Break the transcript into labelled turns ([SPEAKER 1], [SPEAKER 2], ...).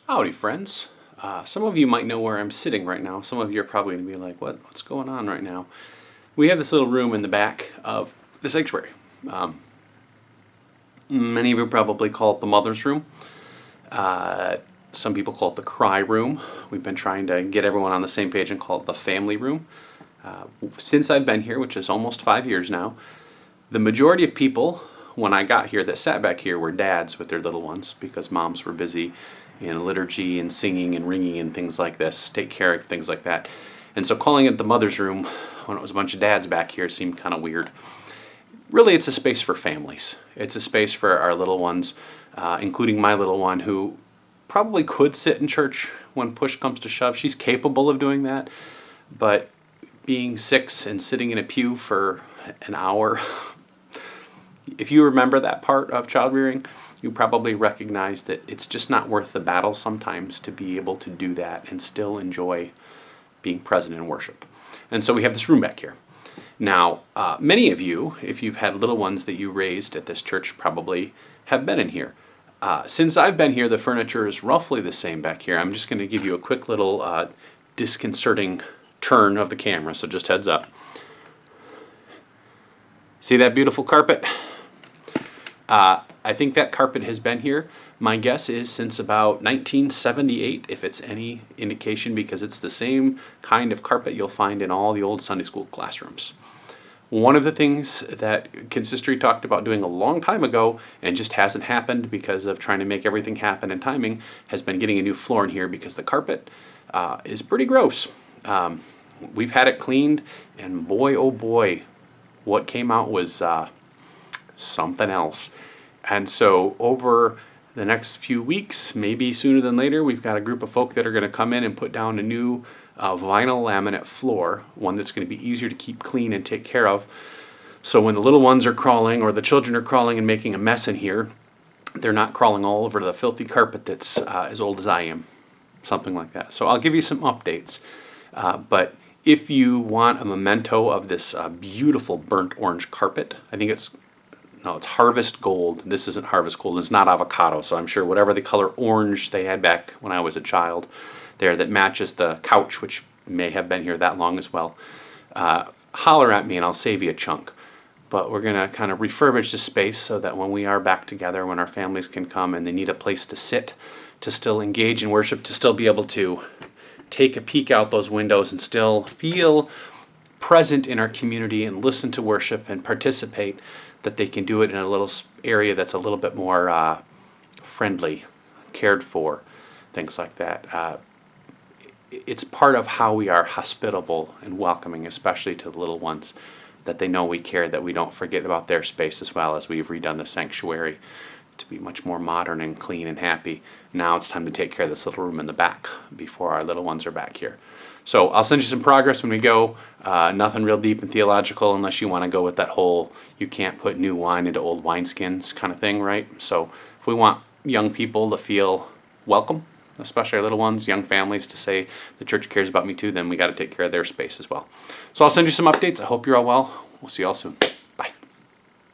[SPEAKER 1] Howdy, friends. Some of you might know where I'm sitting right now. Some of you are probably going to be like, what's going on right now? We have this little room in the back of the sanctuary. Many of you probably call it the mother's room. Some people call it the cry room. We've been trying to get everyone on the same page and call it the family room. Since I've been here, which is almost 5 years now, the majority of people, when I got here, that sat back here were dads with their little ones because moms were busy in liturgy and singing and ringing and things like this, take care of things like that. And so calling it the mother's room when it was a bunch of dads back here seemed kind of weird. Really, it's a space for families. It's a space for our little ones, including my little one who probably could sit in church when push comes to shove. She's capable of doing that, but being 6 and sitting in a pew for an hour, if you remember that part of child rearing, you probably recognize that it's just not worth the battle sometimes to be able to do that and still enjoy being present in worship. And so we have this room back here. Now, many of you, if you've had little ones that you raised at this church, probably have been in here. Since I've been here, the furniture is roughly the same back here. I'm just going to give you a quick little disconcerting turn of the camera, so just heads up. See that beautiful carpet? I think that carpet has been here, my guess is, since about 1978, if it's any indication, because it's the same kind of carpet you'll find in all the old Sunday school classrooms. One of the things that Consistory talked about doing a long time ago and just hasn't happened because of trying to make everything happen in timing has been getting a new floor in here because the carpet is pretty gross. We've had it cleaned, and boy, oh boy, what came out was something else. And so over the next few weeks, maybe sooner than later, we've got a group of folk that are going to come in and put down a new vinyl laminate floor, one that's going to be easier to keep clean and take care of. So when the little ones are crawling or the children are crawling and making a mess in here, they're not crawling all over the filthy carpet that's as old as I am, something like that. So I'll give you some updates. But if you want a memento of this beautiful burnt orange carpet, I think it's Harvest Gold. This isn't Harvest Gold. It's not avocado, so I'm sure whatever the color orange they had back when I was a child there that matches the couch, which may have been here that long as well, holler at me and I'll save you a chunk. But we're going to kind of refurbish the space so that when we are back together, when our families can come and they need a place to sit, to still engage in worship, to still be able to take a peek out those windows and still feel present in our community and listen to worship and participate, that they can do it in a little area that's a little bit more friendly, cared for, things like that. It's part of how we are hospitable and welcoming, especially to the little ones, that they know we care, that we don't forget about their space as well, as we've redone the sanctuary to be much more modern and clean and happy. Now it's time to take care of this little room in the back before our little ones are back here. So I'll send you some progress when we go. Nothing real deep and theological unless you want to go with that whole you can't put new wine into old wineskins kind of thing, right? So if we want young people to feel welcome, especially our little ones, young families, to say the church cares about me too, then we got to take care of their space as well. So I'll send you some updates. I hope you're all well. We'll see you all soon.